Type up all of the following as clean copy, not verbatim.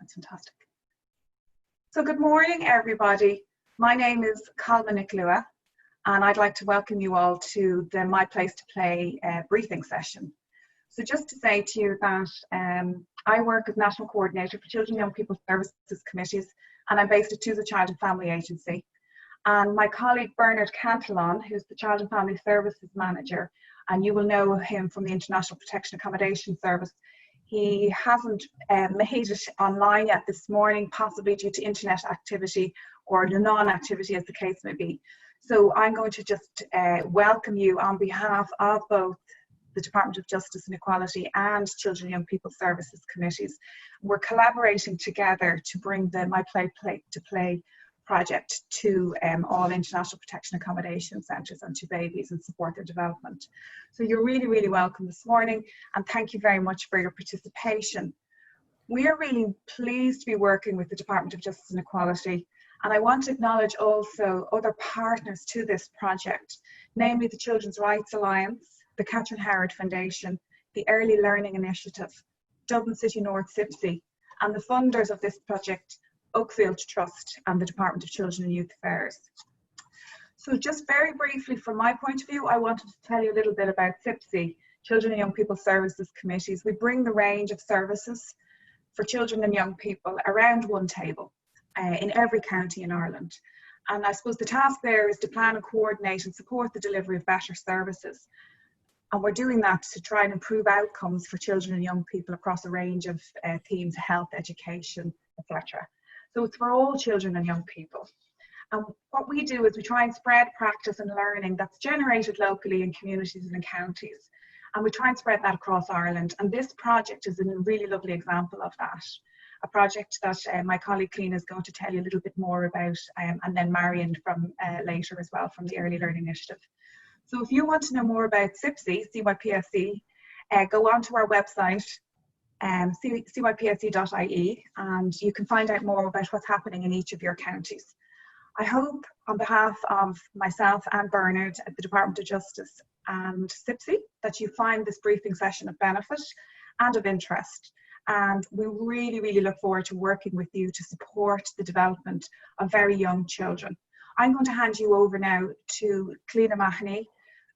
That's fantastic. So good morning, everybody. My name is Calma Nicolua, and I'd like to welcome you all to the My Place to Play briefing session. So just to say to you that I work as National Coordinator for Children and Young People Services Committees, and I'm based at Tusa Child and Family Agency. And my colleague Bernard Cantillon, who's the Child and Family Services Manager, and you will know him from the International Protection Accommodation Service. He hasn't made it online yet this morning, possibly due to internet activity or non-activity as the case may be. So I'm going to just welcome you on behalf of both the Department of Justice and Equality and Children and Young People Services Committees. We're collaborating together to bring the My Place to Play project to all international protection accommodation centres and to babies and support their development. So you're really, really welcome this morning, and thank you very much for your participation. We are really pleased to be working with the Department of Justice and Equality, and I want to acknowledge also other partners to this project, namely the Children's Rights Alliance, the Catherine Howard Foundation, the Early Learning Initiative, Dublin City North CIPSI, and the funders of this project, Oakfield Trust and the Department of Children and Youth Affairs. So just very briefly from my point of view, I wanted to tell you a little bit about CIPSI, Children and Young People Services Committees. We bring the range of services for children and young people around one table in every county in Ireland. And I suppose the task there is to plan and coordinate and support the delivery of better services. And we're doing that to try and improve outcomes for children and young people across a range of themes, health, education, etc. So it's for all children and young people. And what we do is we try and spread practice and learning that's generated locally in communities and in counties. And we try and spread that across Ireland. And this project is a really lovely example of that. A project that my colleague Clean is going to tell you a little bit more about, and then Marion from later as well from the Early Learning Initiative. So if you want to know more about CIPSI, CYPSC, go onto our website, cypsc.ie, and you can find out more about what's happening in each of your counties. I hope on behalf of myself and Bernard at the Department of Justice and CIPSI that you find this briefing session of benefit and of interest. And we really, really look forward to working with you to support the development of very young children. I'm going to hand you over now to Cliona Mahoney,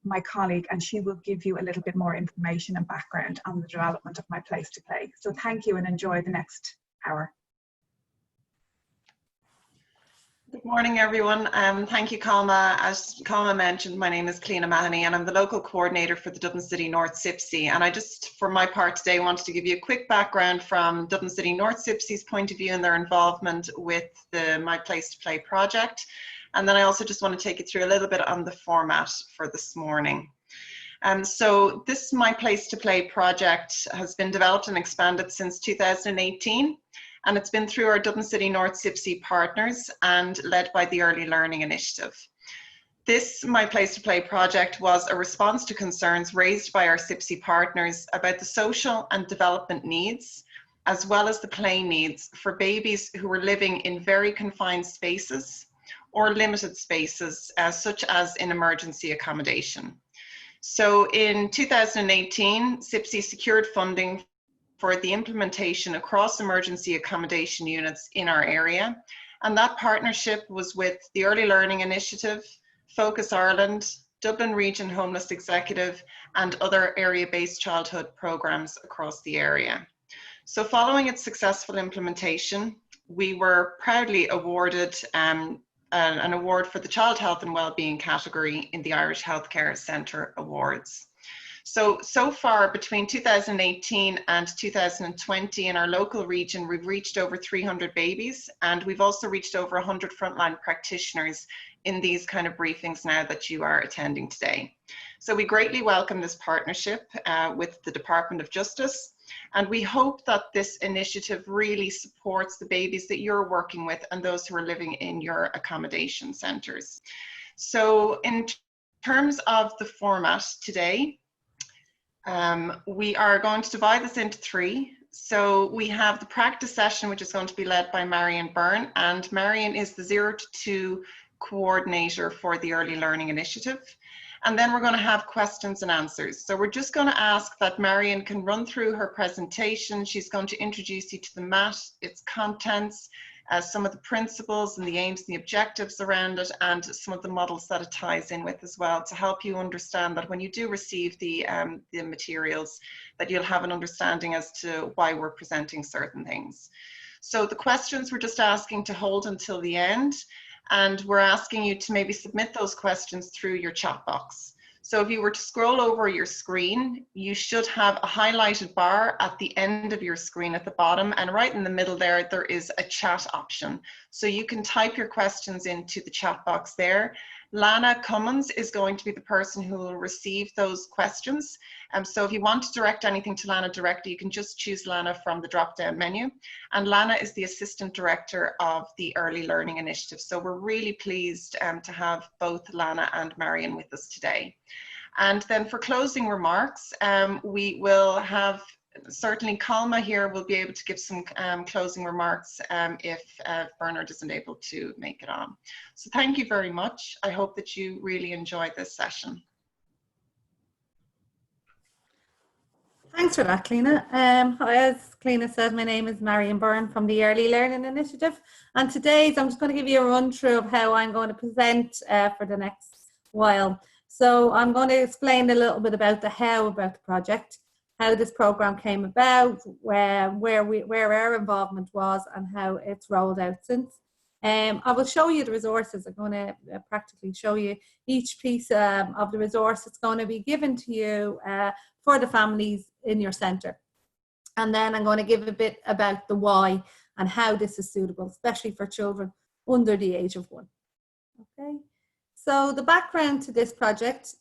my colleague, and she will give you a little bit more information and background on the development of My Place to Play. So thank you and enjoy the next hour. Good morning, everyone. Thank you, Calma. As Calma mentioned, my name is Cliona Mahoney and I'm the local coordinator for the Dublin City North CIPSI. And I just, for my part today, wanted to give you a quick background from Dublin City North CIPSI's point of view and their involvement with the My Place to Play project. And then I also just want to take you through a little bit on the format for this morning. So this My Place to Play project has been developed and expanded since 2018. And it's been through our Dublin City North CIPSI partners and led by the Early Learning Initiative. This My Place to Play project was a response to concerns raised by our CIPSI partners about the social and development needs, as well as the play needs for babies who were living in very confined spaces or limited spaces, such as in emergency accommodation. So in 2018, CIPSI secured funding for the implementation across emergency accommodation units in our area. And that partnership was with the Early Learning Initiative, Focus Ireland, Dublin Region Homeless Executive, and other area-based childhood programs across the area. So following its successful implementation, we were proudly awarded an award for the Child Health and Wellbeing category in the Irish Healthcare Centre Awards. So far between 2018 and 2020 in our local region, we've reached over 300 babies, and we've also reached over 100 frontline practitioners in these kind of briefings now that you are attending today. So we greatly welcome this partnership with the Department of Justice, and we hope that this initiative really supports the babies that you're working with and those who are living in your accommodation centres. So in terms of the format today, we are going to divide this into three. So we have the practice session, which is going to be led by Marion Byrne, and Marion is the 0 to 2 coordinator for the Early Learning Initiative. And then we're going to have questions and answers. So we're just going to ask that Marion can run through her presentation. She's going to introduce you to the mat, its contents, some of the principles and the aims and the objectives around it, and some of the models that it ties in with as well, to help you understand that when you do receive the materials, that you'll have an understanding as to why we're presenting certain things. So the questions we're just asking to hold until the end, and we're asking you to maybe submit those questions through your chat box. So if you were to scroll over your screen, you should have a highlighted bar at the end of your screen at the bottom, and right in the middle there, there is a chat option. So you can type your questions into the chat box there. Lana Cummins is going to be the person who will receive those questions. So if you want to direct anything to Lana directly, you can just choose Lana from the drop-down menu. And Lana is the Assistant Director of the Early Learning Initiative. So we're really pleased to have both Lana and Marion with us today. And then for closing remarks, we will have, certainly Kalma here will be able to give some closing remarks if Bernard isn't able to make it on. So thank you very much. I hope that you really enjoyed this session. Thanks for that, Cliona. As Cliona said, my name is Marion Byrne from the Early Learning Initiative, and today I'm just going to give you a run through of how I'm going to present for the next while. So I'm going to explain a little bit about the how about the project, how this program came about, where our involvement was, and how it's rolled out since. I will show you the resources. I'm going to practically show you each piece of the resource that's going to be given to you for the families in your centre. And then I'm going to give a bit about the why and how this is suitable, especially for children under the age of 1. Okay, so the background to this project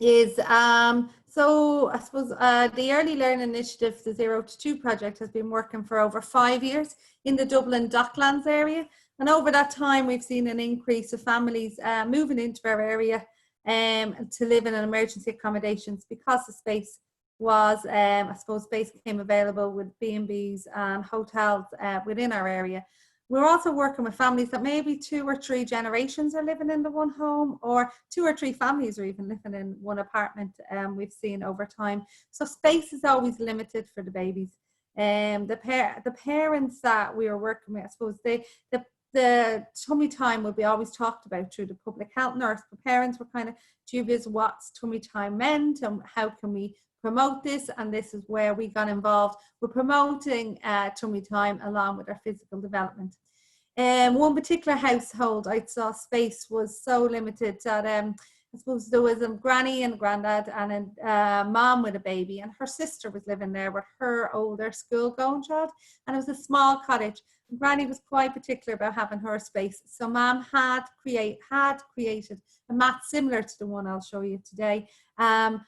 is, so I suppose the Early Learning Initiative, the 0 to 2 project, has been working for over 5 years in the Dublin Docklands area. And over that time, we've seen an increase of families moving into our area to live in an emergency accommodations because the space was, I suppose, space became available with B&Bs and hotels within our area. We're also working with families that maybe 2 or 3 generations are living in the one home, or 2 or 3 families are even living in one apartment. We've seen over time. So space is always limited for the babies. The parents that we are working with, I suppose, the tummy time will be always talked about through the public health nurse. The parents were kind of dubious what's tummy time meant and how can we promote this, and this is where we got involved. We're promoting tummy time along with our physical development. One particular household I saw space was so limited that I suppose there was a granny and a granddad and a mom with a baby, and her sister was living there with her older school-going child, and it was a small cottage. Granny was quite particular about having her space, so Mom had created a mat similar to the one I'll show you today.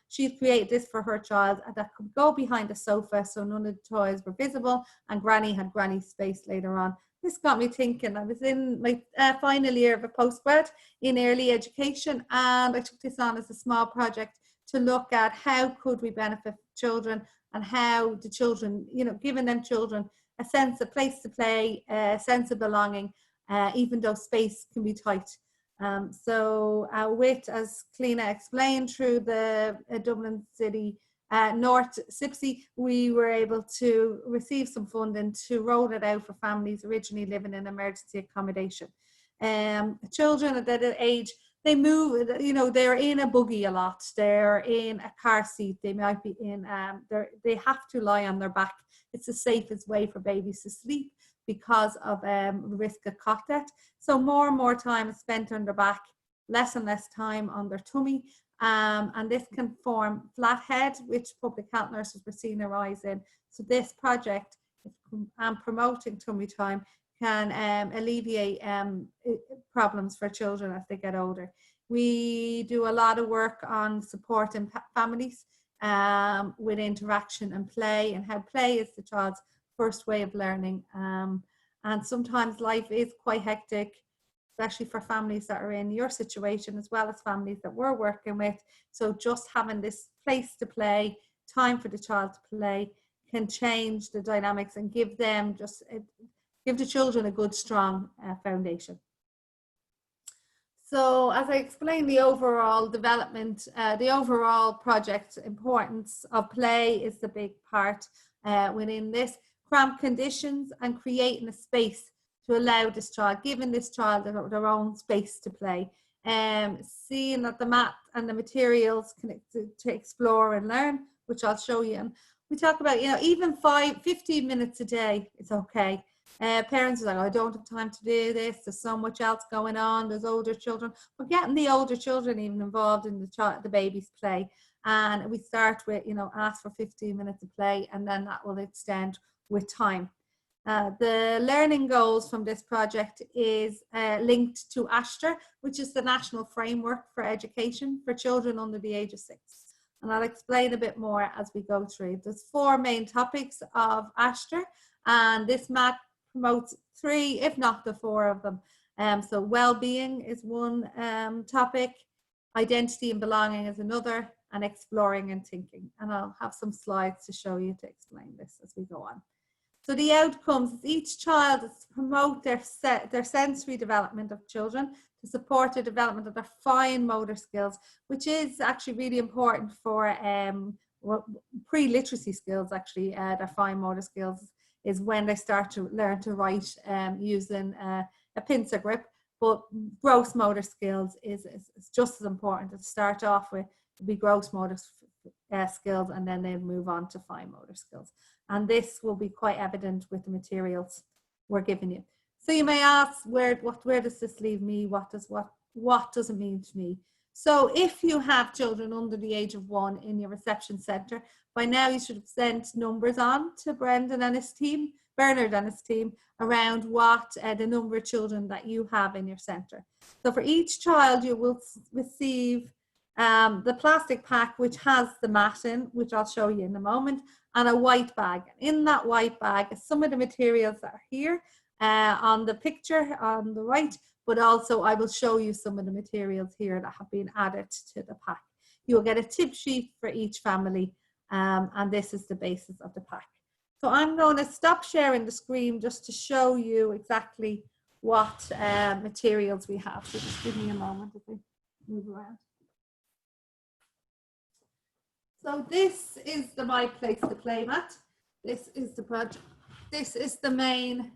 She had created this for her child that could go behind the sofa, so none of the toys were visible, and Granny had Granny space later on. This got me thinking. I was in my final year of a postgrad in early education, and I took this on as a small project to look at how could we benefit children, and how the children, giving them children a sense of place to play, a sense of belonging, even though space can be tight. So with, as Cliona explained, through the Dublin City North SIPSI, we were able to receive some funding to roll it out for families originally living in emergency accommodation. Children at that age, they move, they're in a buggy a lot, they're in a car seat, they might be in, they have to lie on their back. It's the safest way for babies to sleep because of risk of cot death. So more and more time is spent on their back, less and less time on their tummy. And this can form flathead, which public health nurses were seeing a rise in. So this project and promoting tummy time can alleviate problems for children as they get older. We do a lot of work on supporting families with interaction and play, and how play is the child's first way of learning. And sometimes life is quite hectic, especially for families that are in your situation, as well as families that we're working with. So just having this place to play, time for the child to play, can change the dynamics and give them give the children a good, strong foundation. So as I explained, the overall development, the overall project importance of play is the big part within this. Cramped conditions and creating a space to allow this child, giving this child their own space to play. Seeing that the mat and the materials to explore and learn, which I'll show you. And we talk about, even 15 minutes a day, it's okay. Parents are like, oh, I don't have time to do this. There's so much else going on. There's older children. We're getting the older children even involved in the baby's play. And we start with, ask for 15 minutes of play, and then that will extend with time. The learning goals from this project is linked to ASHTR, which is the National Framework for Education for Children under the age of 6. And I'll explain a bit more as we go through. There's 4 main topics of ASHTR, and this map promotes 3, if not the 4 of them. So well-being is one topic, identity and belonging is another, and exploring and thinking. And I'll have some slides to show you to explain this as we go on. So the outcomes is each child is to promote their sensory development of children, to support the development of their fine motor skills, which is actually really important for pre-literacy skills. Actually, their fine motor skills is when they start to learn to write using a pincer grip. But gross motor skills is just as important. To start off with, to be gross motor skills, and then they move on to fine motor skills. And this will be quite evident with the materials we're giving you. So you may ask, where does this leave me? What does it mean to me? So if you have children under the age of 1 in your reception centre, by now you should have sent numbers on to Bernard and his team around what the number of children that you have in your centre. So for each child, you will receive the plastic pack, which has the mat in, which I'll show you in a moment, and a white bag. In that white bag is some of the materials that are here on the picture on the right, but also I will show you some of the materials here that have been added to the pack. You will get a tip sheet for each family, and this is the basis of the pack. So I'm going to stop sharing the screen just to show you exactly what materials we have. So just give me a moment if I move around. So this is the My Place to Play mat. This is the project. This is the main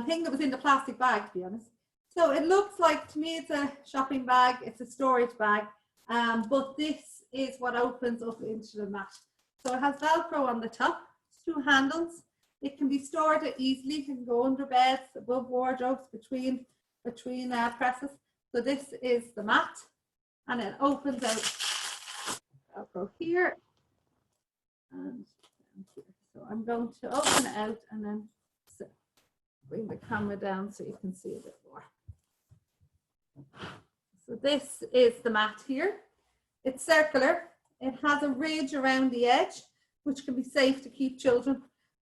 thing that was in the plastic bag, to be honest. So it looks like, to me, it's a shopping bag, it's a storage bag, but this is what opens up into the mat. So it has Velcro on the top, 2 handles. It can be stored easily. It can go under beds, above wardrobes, between presses. So this is the mat, and it opens out. Velcro here and here. So I'm going to open it out and then bring the camera down so you can see a bit more. So this is the mat here. It's circular. It has a ridge around the edge, which can be safe to keep children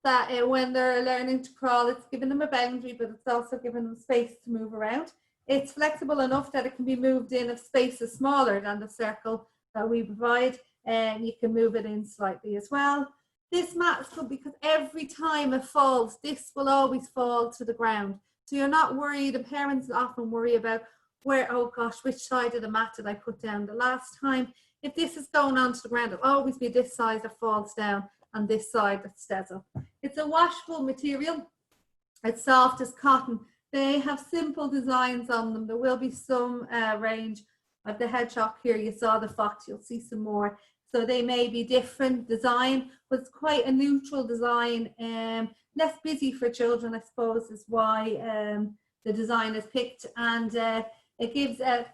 that when they're learning to crawl, it's giving them a boundary, but it's also giving them space to move around. It's flexible enough that it can be moved in if space is smaller than the circle that we provide, and you can move it in slightly as well. This mat is good because every time it falls, this will always fall to the ground. So you're not worried, and parents often worry about oh gosh, which side of the mat did I put down the last time? If this is going onto the ground, it'll always be this side that falls down and this side that stays up. It's a washable material. It's soft as cotton. They have simple designs on them. There will be some range. Of the hedgehog here, you saw the fox, you'll see some more. So they may be different design, but it's quite a neutral design. Less busy for children, I suppose, is why the design is picked. And it gives it's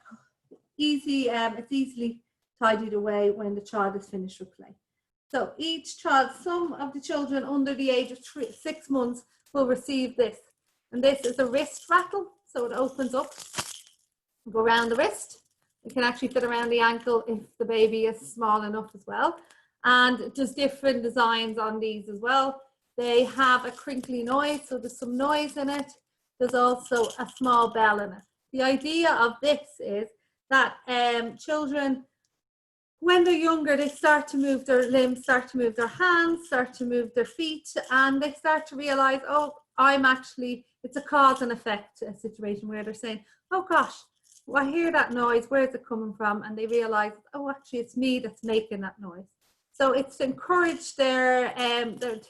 easily tidied away when the child is finished with play. So each child, some of the children under the age of 6 months will receive this. And this is a wrist rattle. So it opens up, go around the wrist. It can actually fit around the ankle if the baby is small enough as well. And there's different designs on these as well. They have a crinkly noise, so there's some noise in it. There's also a small bell in it. The idea of this is that children, when they're younger, they start to move their limbs, start to move their hands, start to move their feet, and they start to realize, oh, it's a cause and effect situation where they're saying, oh gosh, I hear that noise, where's it coming from? And they realize, oh, actually it's me that's making that noise. So it's to encourage to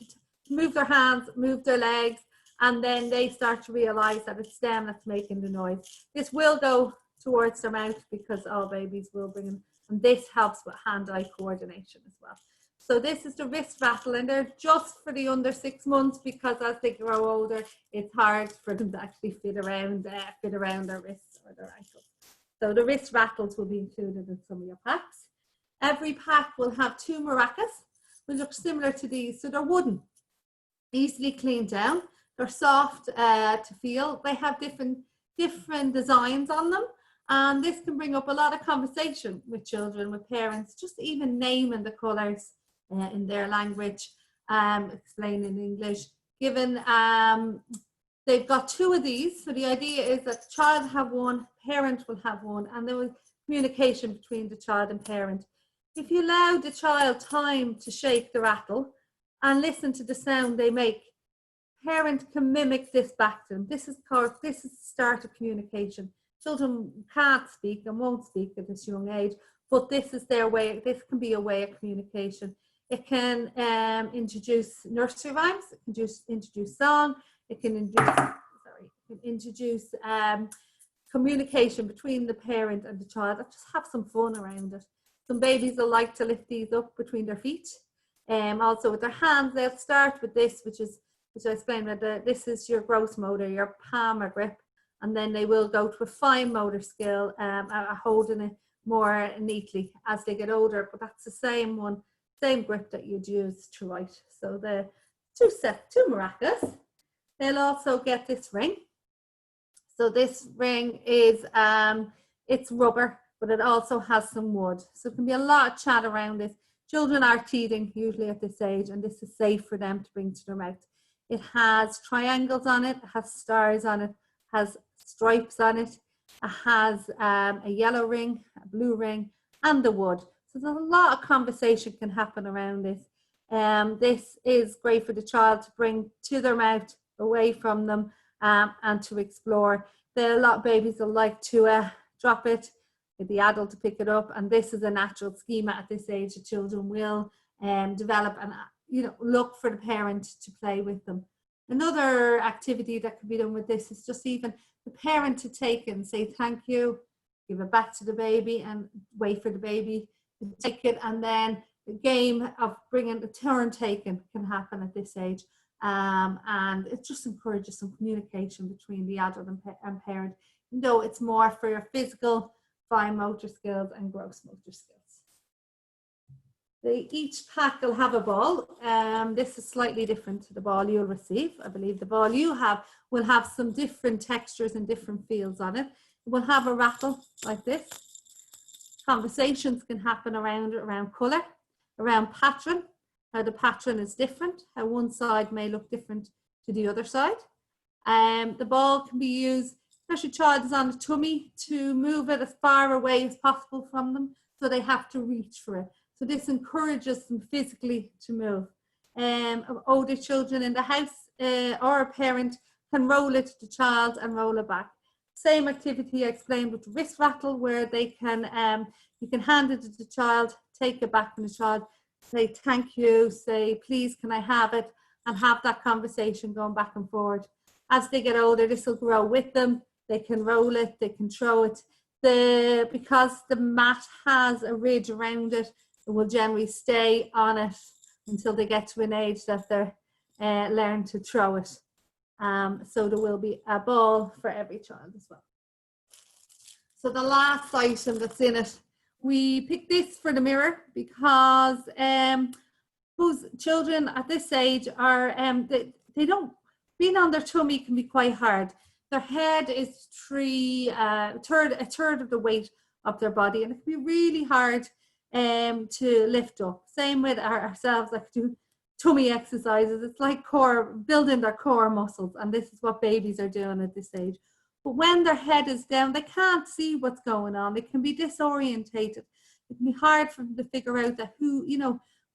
move their hands, move their legs, and then they start to realize that it's them that's making the noise. This will go towards their mouth because all babies will bring them, and this helps with hand-eye coordination as well. So this is the wrist rattle, and they're just for the under 6 months because as they grow older, it's hard for them to actually fit around their wrists or their ankles. So the wrist rattles will be included in some of your packs. Every pack will have 2 maracas, which look similar to these. So they're wooden, easily cleaned down. They're soft to feel. They have different designs on them. And this can bring up a lot of conversation with children, with parents, just even naming the colours in their language, explain in English. Given they've got 2 of these, so the idea is that the child will have one, parent will have one, and there will communication between the child and parent. If you allow the child time to shake the rattle and listen to the sound they make, parent can mimic this back to them. This is the start of communication. Children can't speak and won't speak at this young age, but this is their way. This can be a way of communication. It can introduce nursery rhymes. It can introduce song. It can introduce communication between the parent and the child. Just have some fun around it. Some babies will like to lift these up between their feet. Also with their hands, they'll start with this, which I explained that this is your gross motor, your palm or grip, and then they will go to a fine motor skill, holding it more neatly as they get older. But that's the same grip that you'd use to write. So the 2 maracas. They'll also get this ring. So this ring is it's rubber, but it also has some wood. So it can be a lot of chat around this. Children are teething usually at this age, and this is safe for them to bring to their mouth. It has triangles on it, it has stars on it, has stripes on it, it has a yellow ring, a blue ring, and the wood. So there's a lot of conversation can happen around this. This is great for the child to bring to their mouth, away from them, and to explore. A lot of babies will like to drop it, get the adult to pick it up, and this is a natural schema at this age. The children will develop and look for the parent to play with them. Another activity that could be done with this is just even the parent to take it and say thank you, give it back to the baby, and wait for the baby to take it. And then the game of bringing the turn taking can happen at this age. And it just encourages some communication between the adult and parent, even though it's more for your physical, fine motor skills and gross motor skills. Each pack will have a ball. This is slightly different to the ball you'll receive. I believe the ball you have will have some different textures and different feels on it. It will have a rattle like this. Conversations can happen around colour, around pattern, how the pattern is different, how one side may look different to the other side. The ball can be used, especially child is on the tummy, to move it as far away as possible from them, so they have to reach for it. So this encourages them physically to move. Older children in the house or a parent can roll it to the child and roll it back. Same activity I explained with the wrist rattle, where they can you can hand it to the child, take it back from the child, say thank you, say please can I have it, and have that conversation going back and forward. As they get older, this will grow with them. They can roll it, they can throw it. Because the mat has a ridge around it, it will generally stay on it until they get to an age that they're learn to throw it. So there will be a ball for every child as well. So the last item that's in it, we picked this for the mirror because whose children at this age are they don't, being on their tummy can be quite hard. Their head is a third of the weight of their body, and it can be really hard to lift up. Same with ourselves, like do tummy exercises. It's like building their core muscles, and this is what babies are doing at this age. But when their head is down, they can't see what's going on. They can be disorientated. It can be hard for them to figure out that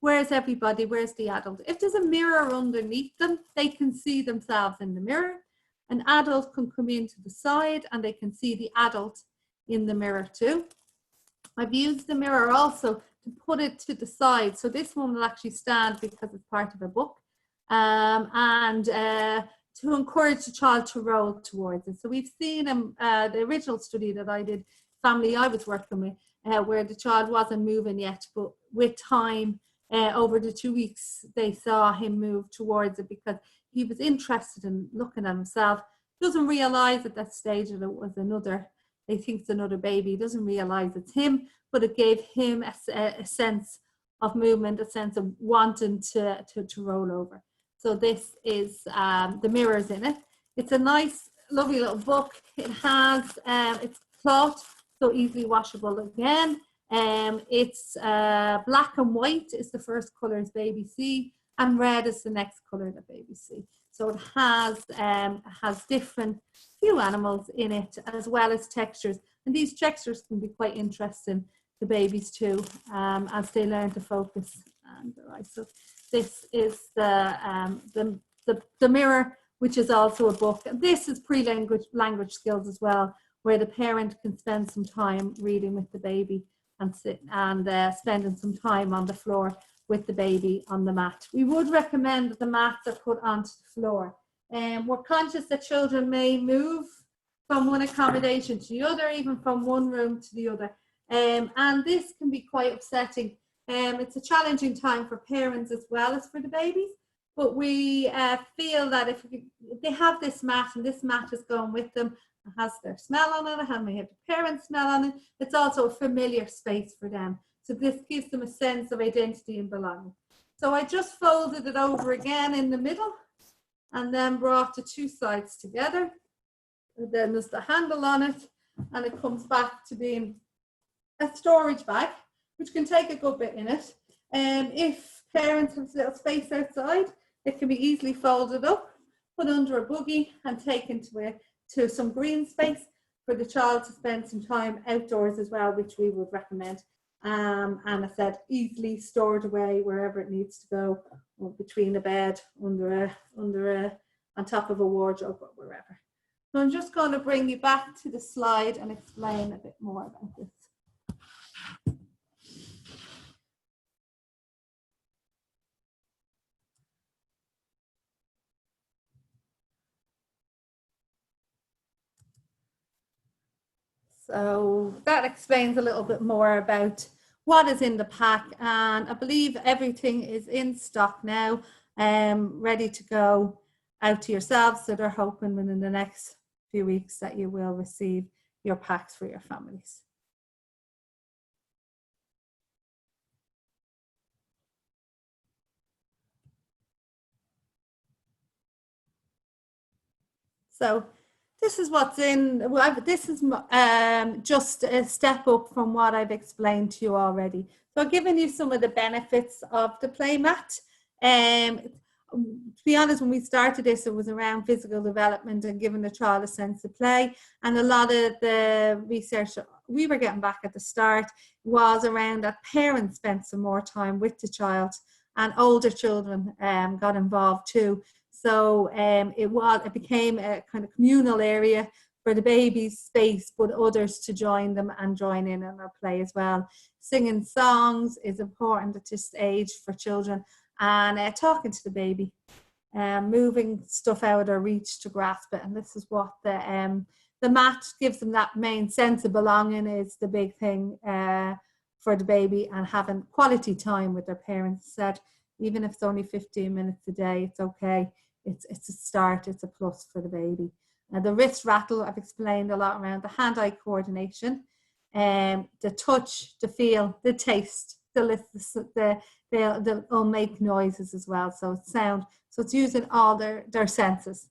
where's everybody, where's the adult. If there's a mirror underneath them, they can see themselves in the mirror. An adult can come in to the side and they can see the adult in the mirror too. I've used the mirror also to put it to the side. So this one will actually stand because it's part of a book. To encourage the child to roll towards it. So we've seen the original study that I did, family I was working with, where the child wasn't moving yet, but with time, over the 2 weeks, they saw him move towards it because he was interested in looking at himself. Doesn't realize at that stage that it was another, they think it's another baby, doesn't realize it's him, but it gave him a sense of movement, a sense of wanting to roll over. So this is the mirrors in it. It's a nice, lovely little book. It has, it's cloth, so easily washable again. It's black and white is the first color is baby C, and red is the next color that baby C. So it has different few animals in it, as well as textures. And these textures can be quite interesting to babies too, as they learn to focus. And right, so this is the mirror, which is also a book. This is language skills as well, where the parent can spend some time reading with the baby and spending some time on the floor with the baby on the mat. We would recommend that the mats are put onto the floor. We're conscious that children may move from one accommodation to the other, even from one room to the other. And this can be quite upsetting. It's a challenging time for parents as well as for the babies, but we feel that if they have this mat and this mat is going with them, it has their smell on it, and may have the parents' smell on it, it's also a familiar space for them. So this gives them a sense of identity and belonging. So I just folded it over again in the middle and then brought the two sides together. And then there's the handle on it, and it comes back to being a storage bag, which can take a good bit in it. If parents have a little space outside, it can be easily folded up, put under a buggy, and taken to some green space for the child to spend some time outdoors as well, which we would recommend. And I said, easily stored away wherever it needs to go, or between a bed, on top of a wardrobe, or wherever. So I'm just going to bring you back to the slide and explain a bit more about this. So that explains a little bit more about what is in the pack, and I believe everything is in stock now, ready to go out to yourselves. So they're hoping within the next few weeks that you will receive your packs for your families. So this is what's in. This is just a step up from what I've explained to you already. So I've given you some of the benefits of the play mat. To be honest, when we started this, it was around physical development and giving the child a sense of play. And a lot of the research we were getting back at the start was around that parents spent some more time with the child, and older children got involved too. So it became a kind of communal area for the baby's space, but others to join them and join in on their play as well. Singing songs is important at this age for children, and talking to the baby, moving stuff out of their reach to grasp it. And this is what the mat gives them. That main sense of belonging is the big thing for the baby, and having quality time with their parents. Said even if it's only 15 minutes a day, it's okay. It's a start, it's a plus for the baby. The wrist rattle, I've explained a lot around the hand-eye coordination, the touch, the feel, the taste, they'll make noises as well, so it's sound. So it's using all their senses.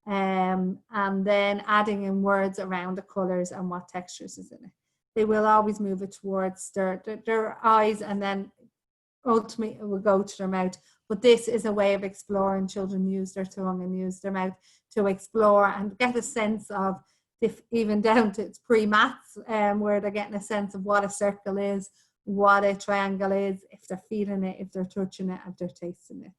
And then adding in words around the colours and what textures is in it. They will always move it towards their eyes, and then ultimately it will go to their mouth. But this is a way of exploring. Children use their tongue and use their mouth to explore and get a sense of, if even down to its pre-maths, where they're getting a sense of what a circle is, what a triangle is, if they're feeling it, if they're touching it, if they're tasting it.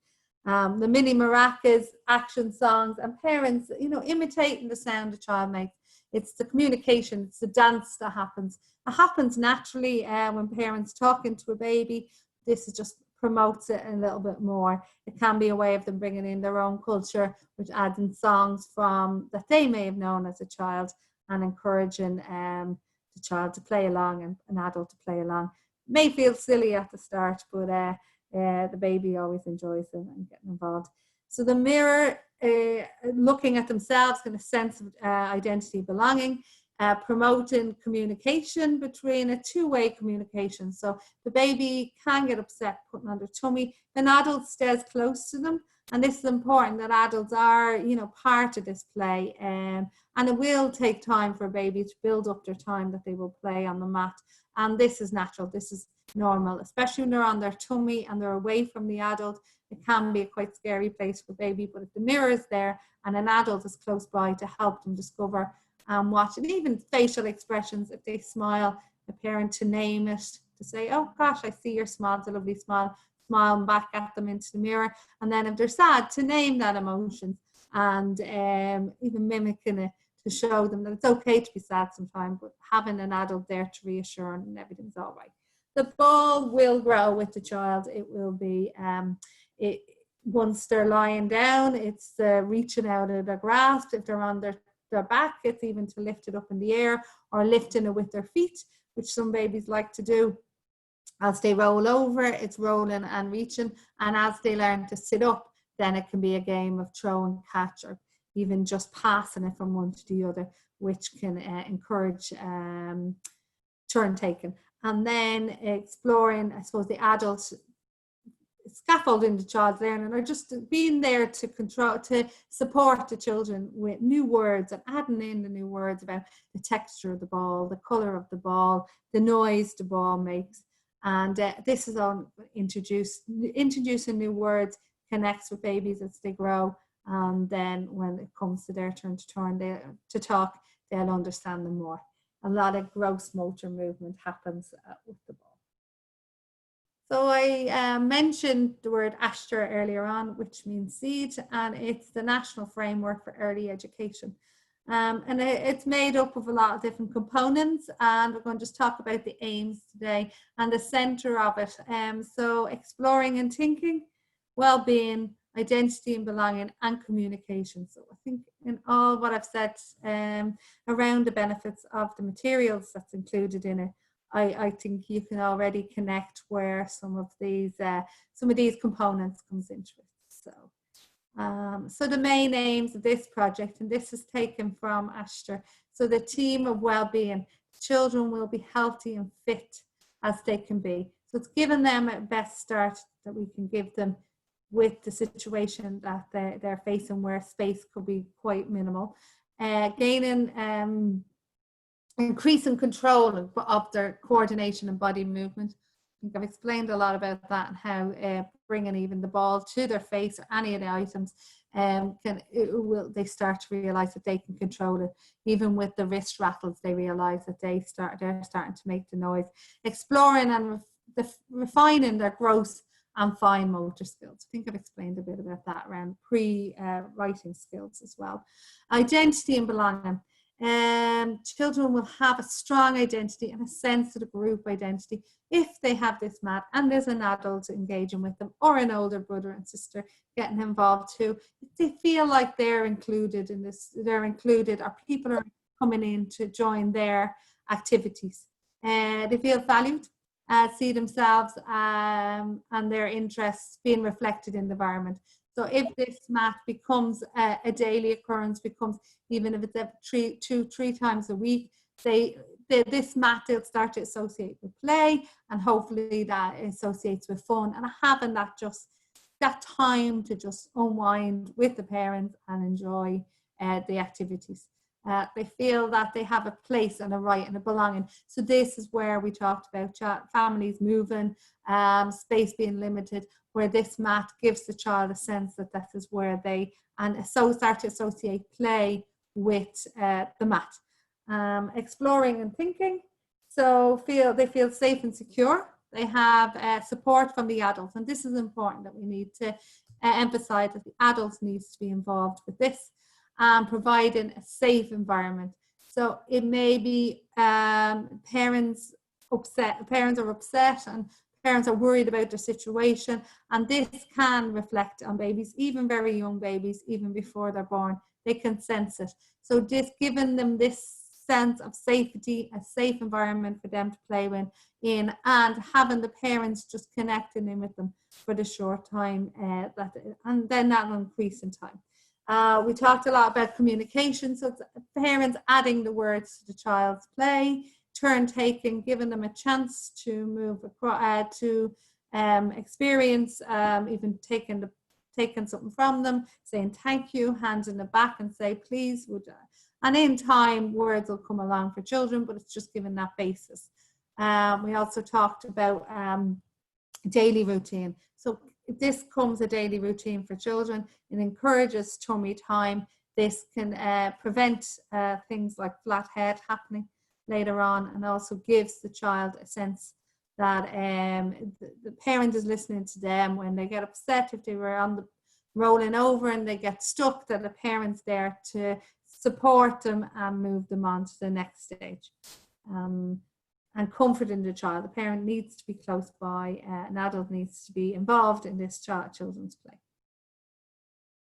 The mini maracas, action songs, and parents, imitating the sound a child makes. It's the communication, it's the dance that happens. It happens naturally when parents talking to a baby. This is just promotes it a little bit more. It can be a way of them bringing in their own culture, which adds in songs from that they may have known as a child, and encouraging the child to play along and an adult to play along. It may feel silly at the start, but the baby always enjoys it and getting involved. So the mirror, looking at themselves in a sense of identity, belonging, promoting communication between a two-way communication. So the baby can get upset putting on their tummy. An adult stays close to them. And this is important, that adults are, part of this play. And it will take time for a baby to build up their time that they will play on the mat. And this is natural. This is normal, especially when they're on their tummy and they're away from the adult. It can be a quite scary place for a baby, but if the mirror is there and an adult is close by to help them discover and watch, and even facial expressions, if they smile, the parent to name it, to say, oh gosh, I see your smile, it's a lovely smile, smile back at them into the mirror. And then if they're sad, to name that emotion and even mimicking it to show them that it's okay to be sad sometimes, but having an adult there to reassure them and everything's all right. The ball will grow with the child. It will be, once they're lying down, it's reaching out of their grasp. If they're on their back, it's even to lift it up in the air or lifting it with their feet, which some babies like to do. As they roll over, it's rolling and reaching. And as they learn to sit up, then it can be a game of throw and catch, or even just passing it from one to the other, which can encourage turn taking. And then exploring, I suppose, the adults, scaffolding the child's learning, or just being there to control, to support the children with new words and adding in the new words about the texture of the ball, the color of the ball, the noise the ball makes. And this is on introducing new words connects with babies as they grow. And then when it comes to their turn to talk, they'll understand them more. A lot of gross motor movement happens with the ball. So I mentioned the word ASHTR earlier on, which means seed, and it's the National Framework for Early Education. And it's made up of a lot of different components, and we're going to just talk about the aims today and the center of it. So exploring and thinking, well-being, identity and belonging, and communication. So I think in all what I've said around the benefits of the materials that's included in it, I think you can already connect where some of these components comes into it. So the main aims of this project, and this is taken from ASHTR. So the theme of well-being, children will be healthy and fit as they can be. So it's giving them a best start that we can give them with the situation that they're facing, where space could be quite minimal. Gaining increasing control of their coordination and body movement. I think I've explained a lot about that, and how bringing even the ball to their face or any of the items they start to realize that they can control it. Even with the wrist rattles, they realize that they're starting to make the noise. Exploring and refining their gross and fine motor skills. I think I've explained a bit about that around pre-writing skills as well. Identity and belonging. Children will have a strong identity and a sense of the group identity if they have this mat and there's an adult engaging with them, or an older brother and sister getting involved too. They feel like they're included in this, they're included, or people are coming in to join their activities. They feel valued, see themselves and their interests being reflected in the environment. So if this mat becomes a daily occurrence, even if it's 2-3 times a week, this mat, they'll start to associate with play, and hopefully that associates with fun, and having that time to just unwind with the parents and enjoy the activities. They feel that they have a place and a right and a belonging. So this is where we talked about families moving, space being limited, where this mat gives the child a sense that this is where they start to associate play with the mat. Exploring and thinking, so they feel safe and secure. They have support from the adults, and this is important, that we need to emphasize that the adults needs to be involved with this, providing a safe environment. So it may be parents are upset and parents are worried about their situation, and this can reflect on babies, even very young babies, even before they're born. They can sense it. So just giving them this sense of safety, a safe environment for them to play in, and having the parents just connecting in with them for the short time, and then that will increase in time. We talked a lot about communication, so it's parents adding the words to the child's play, turn taking, giving them a chance to move across, to experience, even taking something from them, saying thank you, handing it back and say please, would I? And in time, words will come along for children, but it's just given that basis. We also talked about daily routine. So this becomes a daily routine for children. It encourages tummy time. This can prevent things like flat head happening later on, and also gives the child a sense that the parent is listening to them when they get upset, if they were on the rolling over and they get stuck, that the parent's there to support them and move them on to the next stage. And comforting the child. The parent needs to be close by, an adult needs to be involved in this children's play.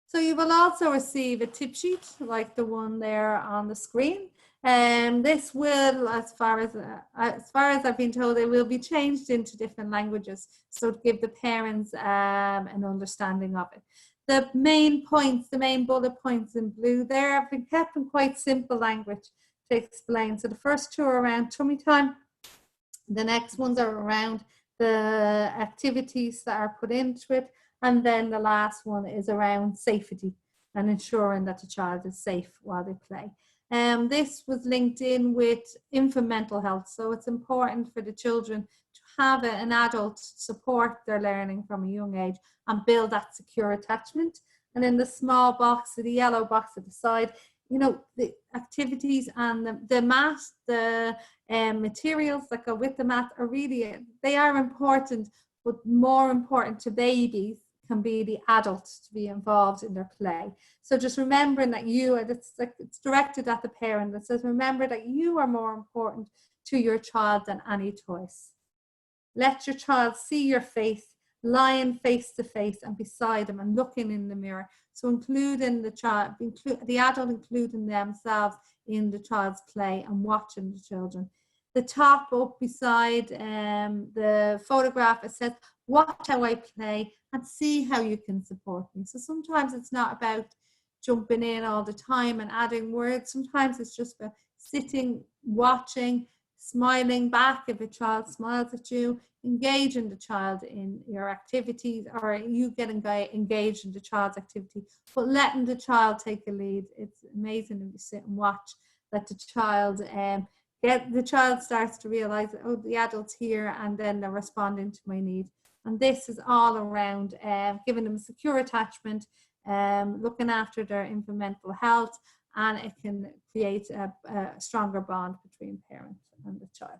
So you will also receive a tip sheet like the one there on the screen. And this will, as far as I've been told, it will be changed into different languages, so to give the parents an understanding of it. The main points, the main bullet points in blue there, have been kept in quite simple language to explain. So the first two are around tummy time. The next ones are around the activities that are put into it. And then the last one is around safety and ensuring that the child is safe while they play. This was linked in with infant mental health. So it's important for the children to have an adult support their learning from a young age and build that secure attachment. And in the small box, the yellow box at the side, you know, the activities and the math, the materials that go with the math are really, they are important, but more important to babies can be the adults to be involved in their play. So just remembering that it's directed at the parent that says, remember that you are more important to your child than any toys. Let your child see your face, lying face to face and beside them and looking in the mirror. So including the child, the adult including themselves in the child's play and watching the children. The top up beside the photograph, it says, watch how I play and see how you can support me. So sometimes it's not about jumping in all the time and adding words. Sometimes it's just about sitting, watching, smiling back if a child smiles at you, engaging the child in your activities, or you get engaged in the child's activity, but letting the child take a lead. It's amazing if you sit and watch that the child the child starts to realize, oh, the adult's here, and then they're responding to my need. And this is all around giving them a secure attachment, looking after their infant mental health, and it can create a stronger bond between parent and the child.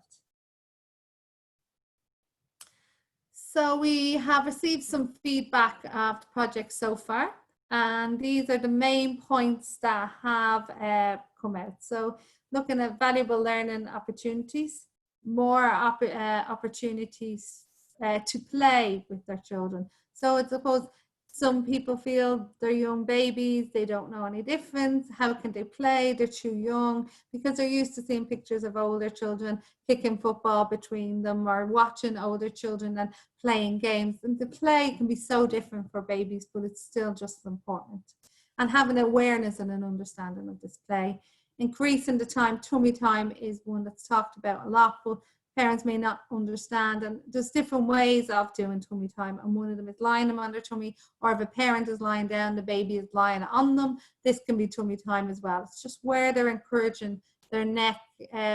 So we have received some feedback of the project so far, and these are the main points that have come out. So looking at valuable learning opportunities, more opportunities to play with their children. So I suppose some people feel they're young babies, they don't know any difference. How can they play? They're too young, because they're used to seeing pictures of older children kicking football between them or watching older children and playing games. And the play can be so different for babies, but it's still just as important. And having awareness and an understanding of this play. Increasing the time, tummy time is one that's talked about a lot, but parents may not understand, and there's different ways of doing tummy time, and one of them is lying them on their tummy, or if a parent is lying down, the baby is lying on them, this can be tummy time as well. It's just where they're encouraging their neck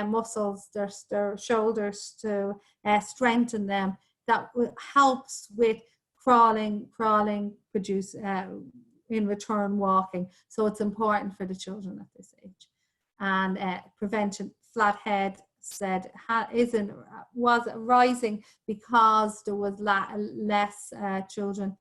muscles, their shoulders to strengthen them. That helps with crawling, produce in return walking. So it's important for the children at this age. And prevention, flat head, said was rising because there was less children.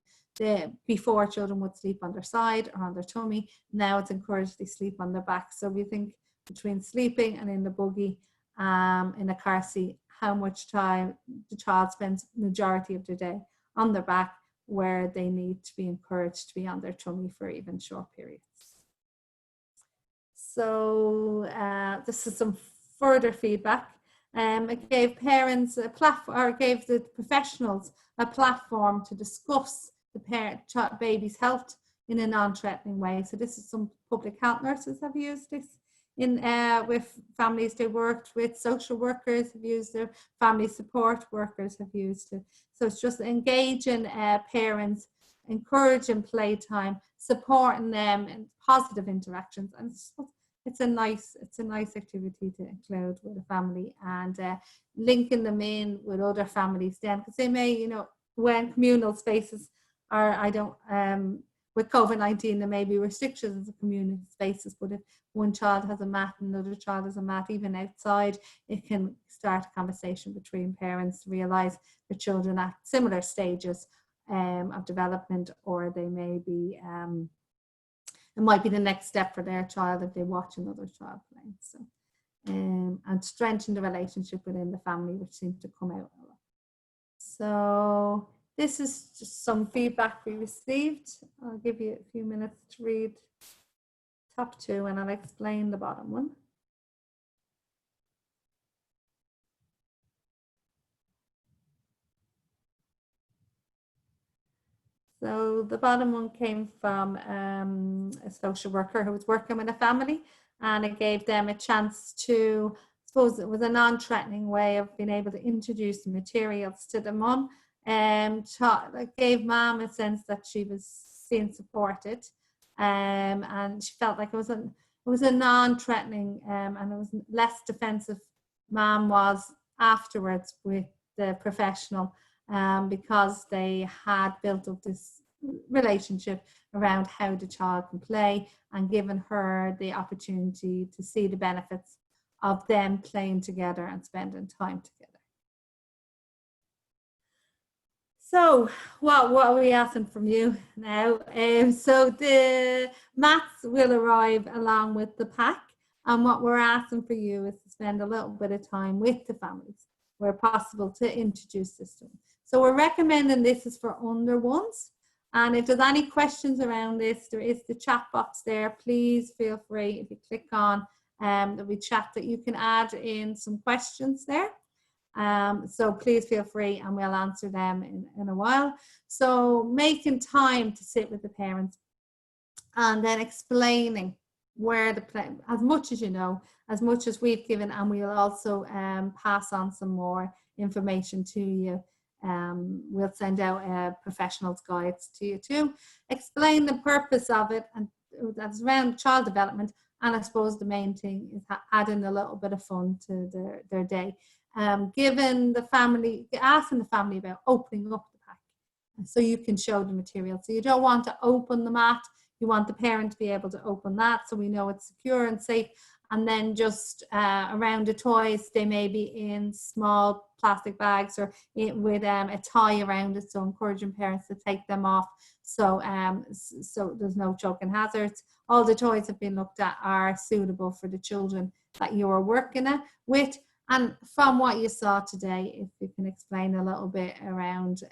Before, children would sleep on their side or on their tummy. Now it's encouraged they sleep on their back. So we think between sleeping and in the buggy, in a car seat, how much time the child spends majority of the day on their back, where they need to be encouraged to be on their tummy for even short periods. So this is some further feedback. It gave parents a platform, or gave the professionals a platform to discuss the baby's health in a non-threatening way. So this is some public health nurses have used this in with families they worked with, social workers have used it, family support workers have used it. So it's just engaging parents, encouraging playtime, supporting them in positive interactions, and it's a nice activity to include with a family, and linking them in with other families then, because they may, you know, when communal spaces are, with COVID-19 there may be restrictions of communal spaces, but if one child has a mat and another child has a mat, even outside, it can start a conversation between parents to realise their children at similar stages of development, or they may be it might be the next step for their child if they watch another child playing. So, and strengthen the relationship within the family, which seems to come out a lot. So this is just some feedback we received. I'll give you a few minutes to read top two, and I'll explain the bottom one. So the bottom one came from a social worker who was working with a family, and it gave them a chance to, I suppose it was a non-threatening way of being able to introduce the materials to the mum, and gave mom a sense that she was being supported, and she felt like it was a non-threatening, and it was less defensive mom was afterwards with the professional, because they had built up this relationship around how the child can play, and given her the opportunity to see the benefits of them playing together and spending time together. So what are we asking from you now? So the mats will arrive along with the pack, and what we're asking for you is to spend a little bit of time with the families where possible to introduce this to them. So we're recommending this is for under ones. And if there's any questions around this, there is the chat box there. Please feel free, if you click on there'll be chat that you can add in some questions there. So please feel free, and we'll answer them in a while. So making time to sit with the parents, and then explaining where the play, as much as you know, as much as we've given, and we'll also pass on some more information to you. We'll send out professionals guides to you too. Explain the purpose of it, and that's around child development. And I suppose the main thing is adding a little bit of fun to their day. Asking the family about opening up the pack, so you can show the material. So you don't want to open the mat. You want the parent to be able to open that, so we know it's secure and safe. And then just around the toys, they may be in small plastic bags or with a tie around it. So encouraging parents to take them off. So so there's no choking hazards. All the toys have been looked at are suitable for the children that you are working with. And from what you saw today, if you can explain a little bit around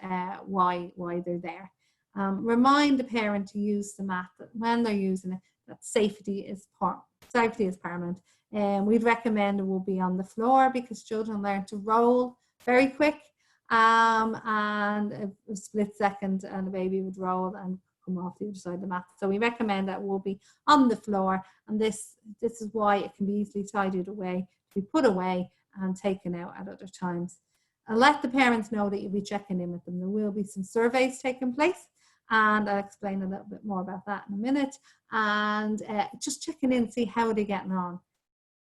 why they're there. Remind the parent to use the mat when they're using it, that safety is paramount. And we'd recommend it will be on the floor, because children learn to roll very quick, and a split second and the baby would roll and come off the other side of the mat. So we recommend that it will be on the floor, and this is why it can be easily tidied away, to be put away and taken out at other times. And let the parents know that you'll be checking in with them. There will be some surveys taking place, and I'll explain a little bit more about that in a minute. And just checking in, see how they're getting on.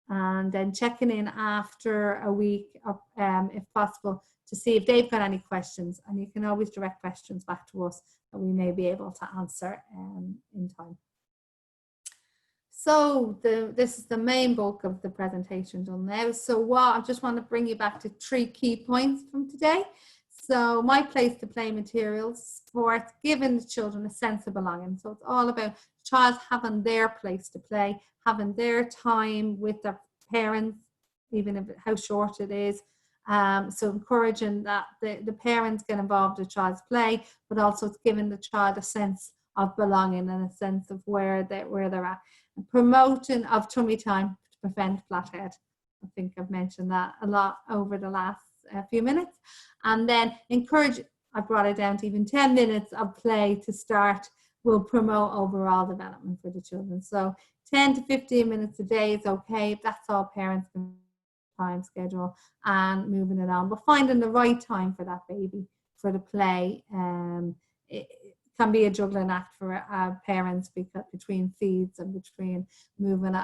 And then checking in after a week, if possible, to see if they've got any questions. And you can always direct questions back to us that we may be able to answer in time. So this is the main bulk of the presentation done now. So I just want to bring you back to 3 key points from today. So my place to play materials, sports, giving the children a sense of belonging. So it's all about the child having their place to play, having their time with their parents, even if how short it is. So encouraging that the parents get involved in the child's play, but also it's giving the child a sense of belonging and a sense of where they're at. And promoting of tummy time to prevent flathead. I think I've mentioned that a lot over the last few minutes. And then encourage, I brought it down to even 10 minutes of play to start will promote overall development for the children. So 10 to 15 minutes a day is okay. That's all parents can time schedule and moving it on. But finding the right time for that baby, for the play, it can be a juggling act for parents because between feeds and between moving,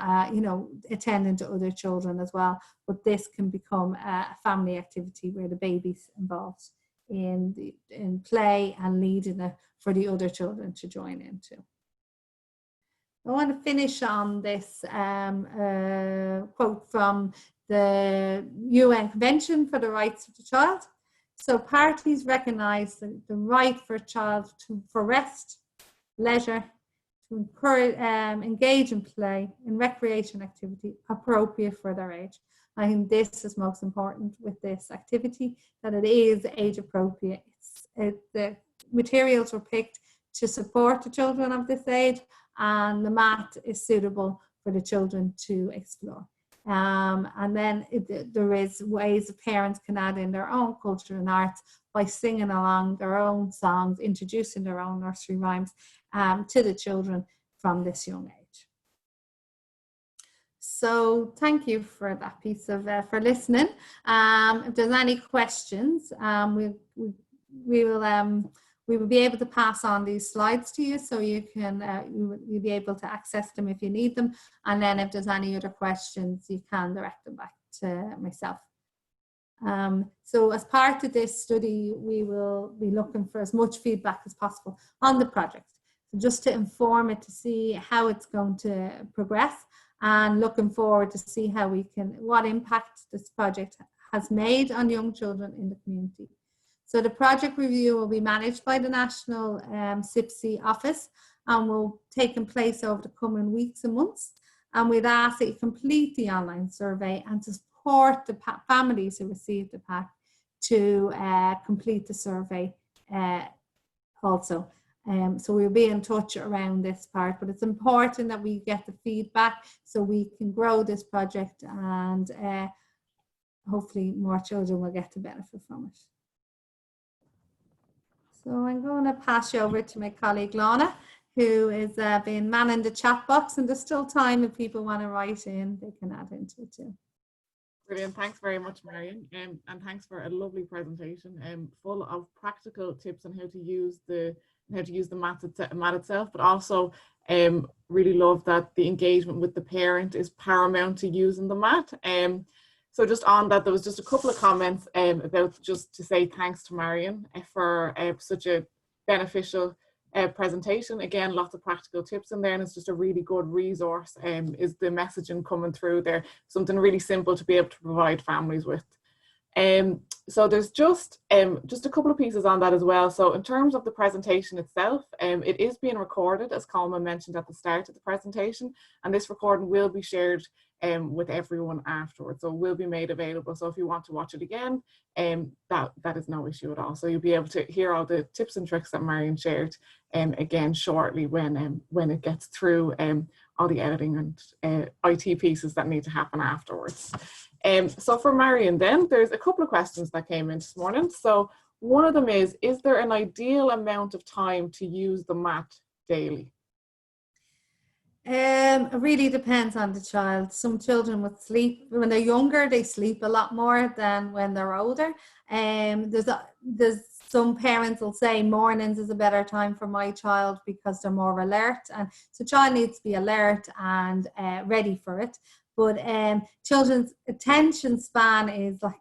attending to other children as well. But this can become a family activity where the baby's involved in play and leading it for the other children to join into. I want to finish on this quote from the UN Convention for the Rights of the Child. So parties recognise the right for a child for rest, leisure, to encourage, engage in play, in recreation activity appropriate for their age. I think this is most important with this activity, that it is age appropriate. The materials were picked to support the children of this age, and the mat is suitable for the children to explore. And then there is ways that parents can add in their own culture and arts by singing along their own songs, introducing their own nursery rhymes to the children from this young age. So thank you for that piece of, for listening. If there's any questions, we will be able to pass on these slides to you, so you can you'll be able to access them if you need them. And then if there's any other questions, you can direct them back to myself. So as part of this study, we will be looking for as much feedback as possible on the project. So just to inform it, to see how it's going to progress, and looking forward to see how we can, what impact this project has made on young children in the community. So the project review will be managed by the National SIPC office and will take place over the coming weeks and months. And we'd ask that you complete the online survey and to support the families who receive the pack to complete the survey also. So we'll be in touch around this part, but it's important that we get the feedback so we can grow this project, and hopefully more children will get to benefit from it. So I'm going to pass you over to my colleague Lana, who has been manning the chat box, and there's still time if people want to write in, they can add into it too. Brilliant. Thanks very much, Marion, and thanks for a lovely presentation, full of practical tips on how to use the mat itself, but also really love that the engagement with the parent is paramount to using the mat. So just on that, there was just a couple of comments about, just to say thanks to Marion for such a beneficial presentation. Again, lots of practical tips in there, and it's just a really good resource. Is the messaging coming through there? Something really simple to be able to provide families with. So there's just a couple of pieces on that as well. So in terms of the presentation itself, it is being recorded, as Colma mentioned at the start of the presentation, and this recording will be shared with everyone afterwards, so it will be made available. So if you want to watch it again, that is no issue at all. So you'll be able to hear all the tips and tricks that Marion shared again shortly when it gets through all the editing and IT pieces that need to happen afterwards. So for Marion then, there's a couple of questions that came in this morning. So one of them is there an ideal amount of time to use the mat daily? It really depends on the child. Some children would sleep, when they're younger, they sleep a lot more than when they're older. There's some parents will say mornings is a better time for my child because they're more alert, and so child needs to be alert and ready for it. But children's attention span is like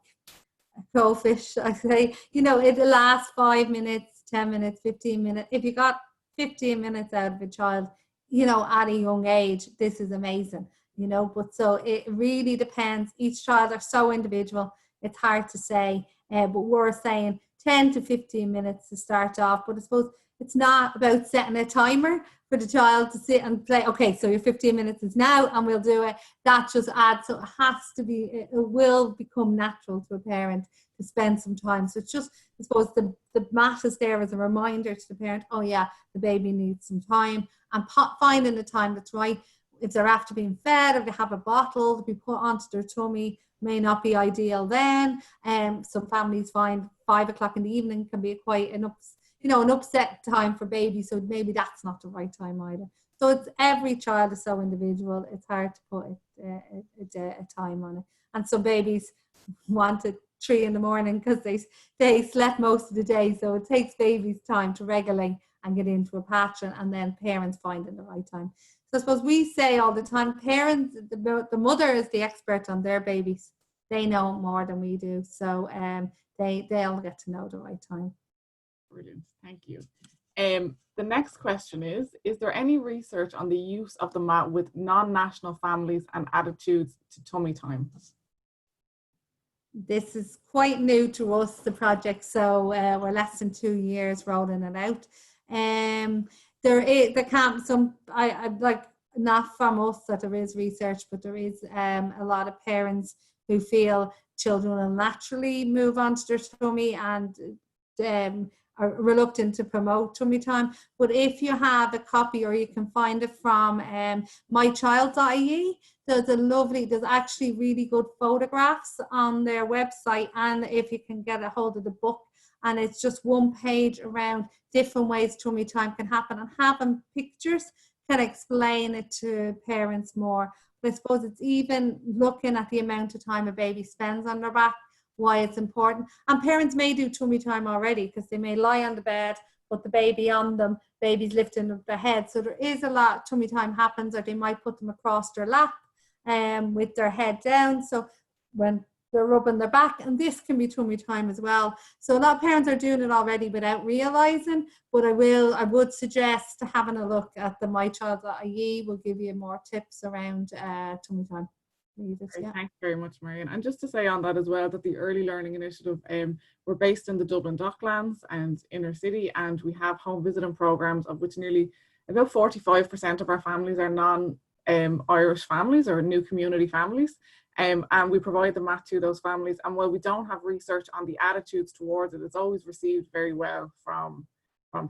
a goldfish, I say. You know, it lasts 5 minutes, 10 minutes, 15 minutes. If you got 15 minutes out of a child, you know, at a young age, this is amazing, you know. But so it really depends. Each child are so individual. It's hard to say, but we're saying 10 to 15 minutes to start off. But I suppose it's not about setting a timer for the child to sit and play. Okay, so your 15 minutes is now and we'll do it. That just adds, so it has to be, it will become natural to a parent to spend some time. So it's just, I suppose the mat is there as a reminder to the parent, oh yeah, the baby needs some time, and finding the time that's right. If they're after being fed, if they have a bottle to be put onto their tummy, may not be ideal then. Some families find 5 o'clock in the evening can be quite an upset time for babies, so maybe that's not the right time either. So it's, every child is so individual, it's hard to put a time on it. And some babies want it 3 in the morning because they slept most of the day, so it takes babies time to regulate and get into a pattern, and then parents finding the right time. So I suppose we say all the time, parents, the mother is the expert on their babies. They know more than we do, so they'll get to know the right time. Brilliant, thank you. The next question is there any research on the use of the mat with non-national families and attitudes to tummy time? This is quite new to us, the project, so we're less than 2 years rolling it out. There can't some, I like, not from us that there is research, but there is a lot of parents who feel children will naturally move on to their tummy and are reluctant to promote tummy time. But if you have a copy, or you can find it from mychild.ie, there's actually really good photographs on their website, and if you can get a hold of the book, and it's just one page around different ways tummy time can happen, and having pictures can explain it to parents more. But I suppose it's even looking at the amount of time a baby spends on their back, why it's important. And parents may do tummy time already, because they may lie on the bed, put the baby on them, baby's lifting their head. So there is a lot, tummy time happens, or they might put them across their lap with their head down. So when they're rubbing their back, and this can be tummy time as well. So a lot of parents are doing it already without realizing, but I would suggest having a look at the mychild.ie. will give you more tips around tummy time. Yeah. Thanks very much, Marion. And just to say on that as well, that the Early Learning Initiative, we're based in the Dublin Docklands and inner city, and we have home visiting programs, of which nearly about 45% of our families are non-Irish families or new community families. And we provide the mat to those families. And while we don't have research on the attitudes towards it, it's always received very well from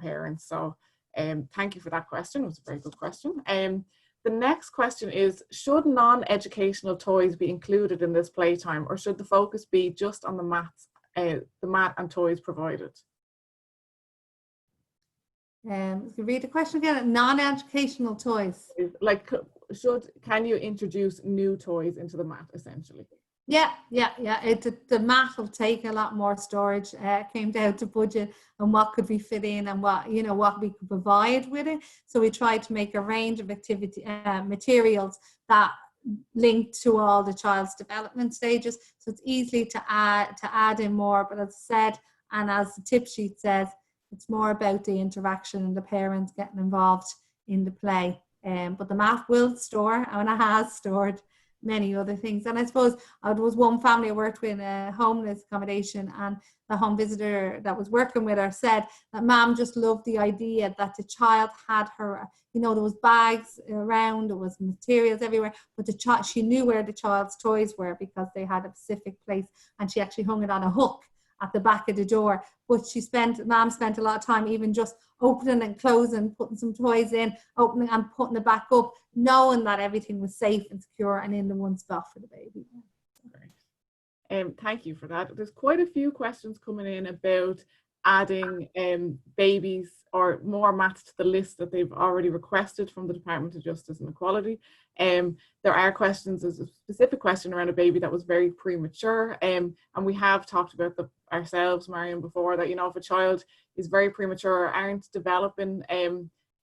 parents. So thank you for that question. It was a very good question. The next question is, should non-educational toys be included in this playtime, or should the focus be just on the mat and toys provided? Read the question again. Non-educational toys. Like, can you introduce new toys into the mat, essentially? Yeah. The mat will take a lot more storage. Came down to budget and what could we fit in, and what we could provide with it. So we tried to make a range of activity materials that link to all the child's development stages. So it's easily to add in more. But as I said, and as the tip sheet says, it's more about the interaction and the parents getting involved in the play. But the mat will store, and it has stored many other things. And I suppose there was one family I worked with in a homeless accommodation, and the home visitor that was working with her said that mom just loved the idea that the child had her, there was bags around, there was materials everywhere, but she knew where the child's toys were because they had a specific place, and she actually hung it on a hook at the back of the door. But mom spent a lot of time even just opening and closing, putting some toys in, opening and putting it back up, knowing that everything was safe and secure and in the one spot for the baby. Great. Thank you for that. There's quite a few questions coming in about adding babies or more mats to the list that they've already requested from the Department of Justice and Equality. There are questions, there's a specific question around a baby that was very premature, and we have talked about ourselves, Marion, before, that if a child is very premature or aren't developing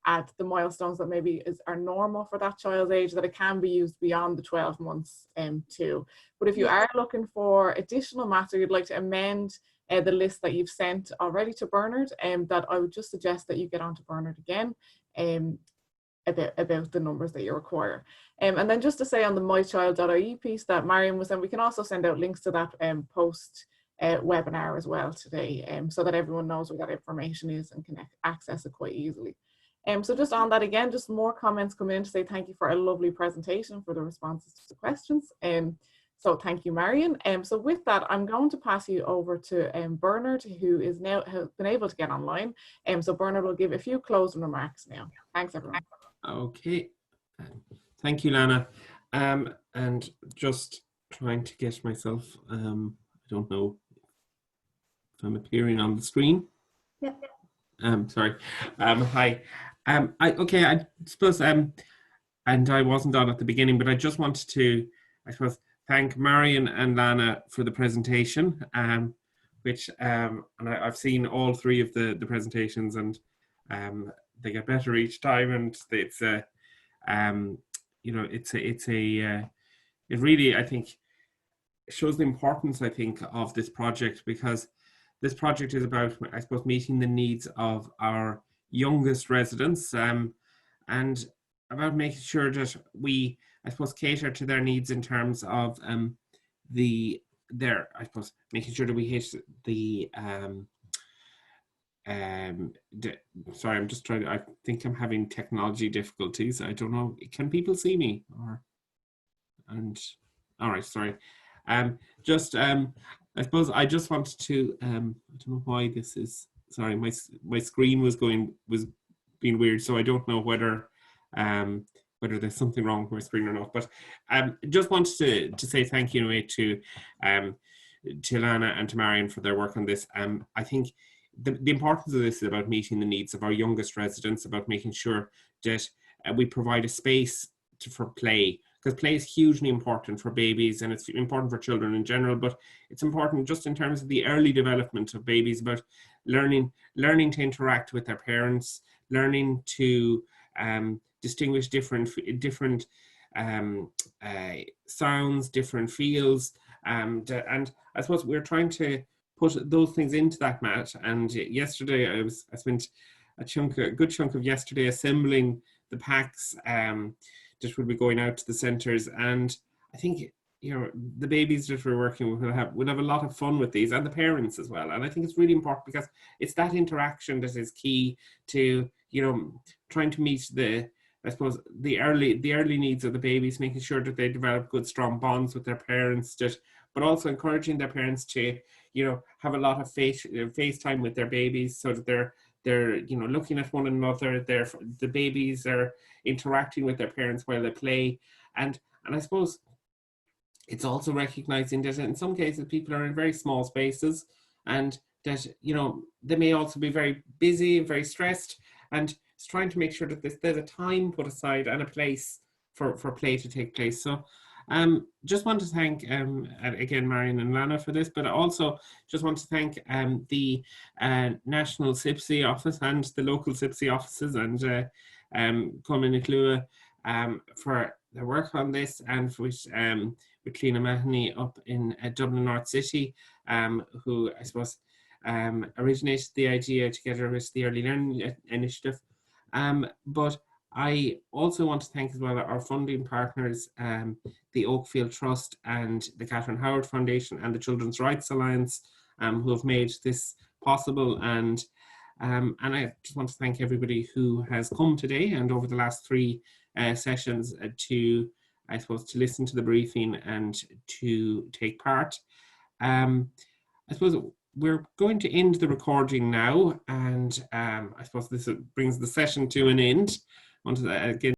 at the milestones that maybe are normal for that child's age, that it can be used beyond the 12 months too. But if you are looking for additional mats, or you'd like to amend the list that you've sent already to Bernard, that I would just suggest that you get onto Bernard again about the numbers that you require. And then just to say on the mychild.ie piece that Marion was saying, we can also send out links to that post webinar as well today, so that everyone knows where that information is and can access it quite easily. So just on that again, just more comments coming in to say thank you for a lovely presentation, for the responses to the questions. So thank you, Marion. So with that, I'm going to pass you over to Bernard, who has been able to get online. So Bernard will give a few closing remarks now. Thanks, everyone. Okay. Thank you, Lana. And just trying to get myself, I don't know if I'm appearing on the screen. Yeah. Sorry. Hi. I suppose, and I wasn't on at the beginning, but I just wanted to, I suppose, thank Marion and Lana for the presentation, which, and I've seen all three of the presentations, and they get better each time, and it's it really, I think, shows the importance, I think, of this project, because this project is about, I suppose, meeting the needs of our youngest residents, and about making sure that we, I suppose, cater to their needs in terms of I suppose, making sure that we hit the sorry, I'm just trying to, I think I'm having technology difficulties. I don't know, can people see me? All right, sorry. I suppose I just wanted to, I don't know why this is, sorry, my screen was being weird, so I don't know whether there's something wrong with my screen or not, but just wanted to say thank you anyway to Lana and to Marion for their work on this. I think the importance of this is about meeting the needs of our youngest residents, about making sure that we provide a space for play, because play is hugely important for babies, and it's important for children in general, but it's important just in terms of the early development of babies, about learning to interact with their parents, learning to distinguish different sounds, different feels, and I suppose we're trying to put those things into that mat. And yesterday I spent a good chunk of yesterday assembling the packs that will be going out to the centres, and I think, you know, the babies that we're working with will have a lot of fun with these, and the parents as well. And I think it's really important, because it's that interaction that is key to, you know, trying to meet I suppose the early needs of the babies, making sure that they develop good, strong bonds with their parents, but also encouraging their parents to, you know, have a lot of face time with their babies, so that they're you know, looking at one another. The babies are interacting with their parents while they play, and I suppose it's also recognizing that in some cases people are in very small spaces, and that, you know, they may also be very busy and very stressed, and it's trying to make sure that there's a time put aside and a place for play to take place. So just want to thank again Marion and Lana for this, but I also just want to thank the National SIPSI office and the local SIPSI offices, and Colm Nic Lua for their work on this, and with Cliona Mahoney up in Dublin North City, who I suppose originated the idea together with the Early Learning Initiative. But I also want to thank as well our funding partners, the Oakfield Trust and the Catherine Howard Foundation and the Children's Rights Alliance, who have made this possible. And I just want to thank everybody who has come today and over the last three sessions to, I suppose, to listen to the briefing and to take part. I suppose we're going to end the recording now, and I suppose this brings the session to an end. I want to again